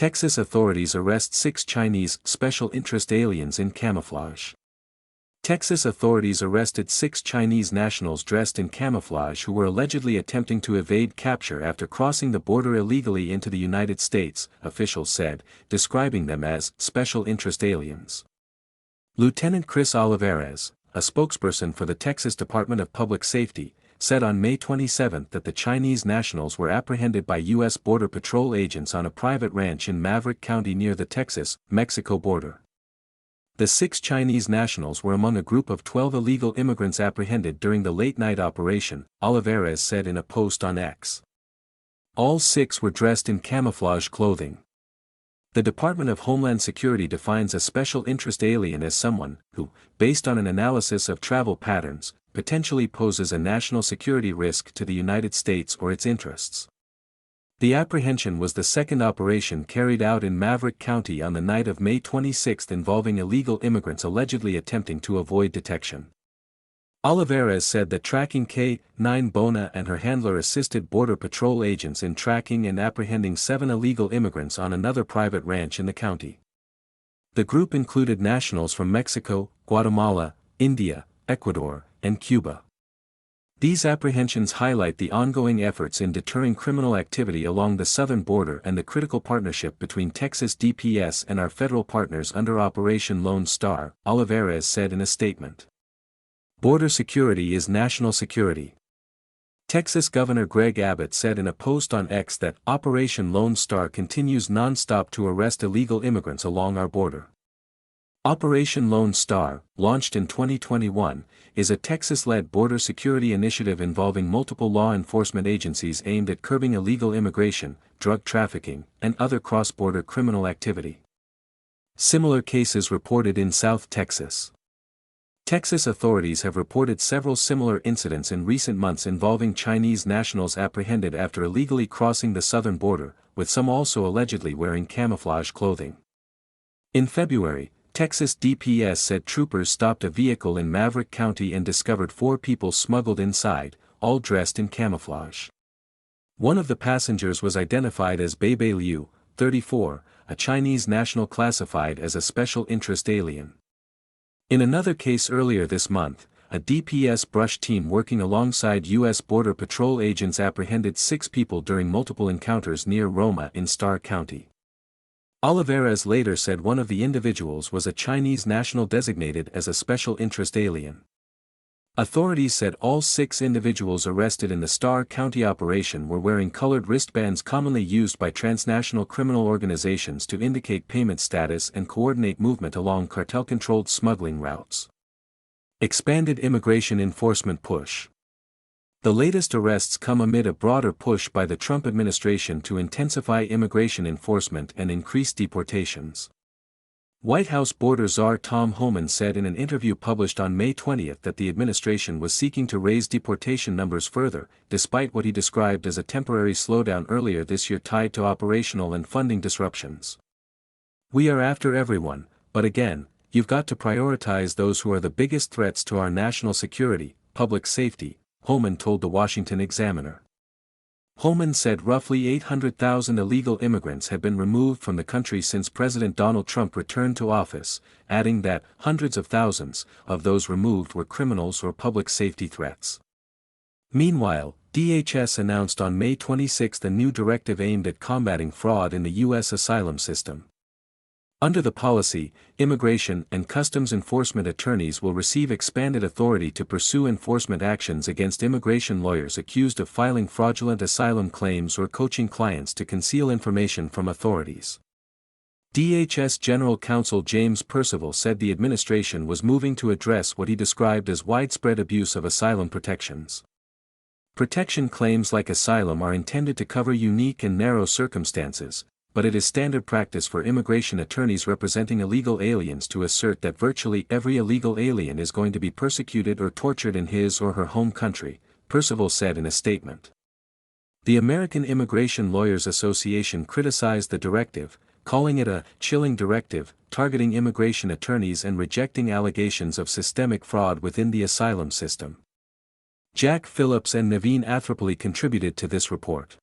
Texas authorities arrest 6 Chinese special interest aliens in camouflage. Texas authorities arrested 6 Chinese nationals dressed in camouflage who were allegedly attempting to evade capture after crossing the border illegally into the United States, officials said, describing them as special interest aliens. Lieutenant Chris Olivares, a spokesperson for the Texas Department of Public Safety, said on May 27 that the Chinese nationals were apprehended by U.S. Border Patrol agents on a private ranch in Maverick County near the Texas-Mexico border. The 6 Chinese nationals were among a group of 12 illegal immigrants apprehended during the late-night operation, Olivares said in a post on X. All 6 were dressed in camouflage clothing. The Department of Homeland Security defines a special interest alien as someone who, based on an analysis of travel patterns, potentially poses a national security risk to the United States or its interests. The apprehension was the second operation carried out in Maverick County on the night of May 26 involving illegal immigrants allegedly attempting to avoid detection. Olivares said that tracking K-9 Bona and her handler assisted Border Patrol agents in tracking and apprehending 7 illegal immigrants on another private ranch in the county. The group included nationals from Mexico, Guatemala, India, Ecuador, and Cuba. These apprehensions highlight the ongoing efforts in deterring criminal activity along the southern border and the critical partnership between Texas DPS and our federal partners under Operation Lone Star, Olivares said in a statement. Border security is national security. Texas Governor Greg Abbott said in a post on X that Operation Lone Star continues non-stop to arrest illegal immigrants along our border. Operation Lone Star, launched in 2021, is a Texas-led border security initiative involving multiple law enforcement agencies aimed at curbing illegal immigration, drug trafficking, and other cross-border criminal activity. Similar cases reported in South Texas. Texas authorities have reported several similar incidents in recent months involving Chinese nationals apprehended after illegally crossing the southern border, with some also allegedly wearing camouflage clothing. In February, Texas DPS said troopers stopped a vehicle in Maverick County and discovered 4 people smuggled inside, all dressed in camouflage. One of the passengers was identified as Beibei Liu, 34, a Chinese national classified as a special interest alien. In another case earlier this month, a DPS brush team working alongside U.S. Border Patrol agents apprehended 6 people during multiple encounters near Roma in Starr County. Olivares later said one of the individuals was a Chinese national designated as a special interest alien. Authorities said all 6 individuals arrested in the Starr County operation were wearing colored wristbands commonly used by transnational criminal organizations to indicate payment status and coordinate movement along cartel-controlled smuggling routes. Expanded immigration enforcement push. The latest arrests come amid a broader push by the Trump administration to intensify immigration enforcement and increase deportations. White House border czar Tom Homan said in an interview published on May 20 that the administration was seeking to raise deportation numbers further, despite what he described as a temporary slowdown earlier this year tied to operational and funding disruptions. "We are after everyone, but again, you've got to prioritize those who are the biggest threats to our national security, public safety," Homan told the Washington Examiner. Homan said roughly 800,000 illegal immigrants had been removed from the country since President Donald Trump returned to office, adding that hundreds of thousands of those removed were criminals or public safety threats. Meanwhile, DHS announced on May 26 a new directive aimed at combating fraud in the U.S. asylum system. Under the policy, immigration and customs enforcement attorneys will receive expanded authority to pursue enforcement actions against immigration lawyers accused of filing fraudulent asylum claims or coaching clients to conceal information from authorities. DHS General Counsel James Percival said the administration was moving to address what he described as widespread abuse of asylum protections. Protection claims like asylum are intended to cover unique and narrow circumstances, but it is standard practice for immigration attorneys representing illegal aliens to assert that virtually every illegal alien is going to be persecuted or tortured in his or her home country, Percival said in a statement. The American Immigration Lawyers Association criticized the directive, calling it a chilling directive, targeting immigration attorneys and rejecting allegations of systemic fraud within the asylum system. Jack Phillips and Naveen Athropoli contributed to this report.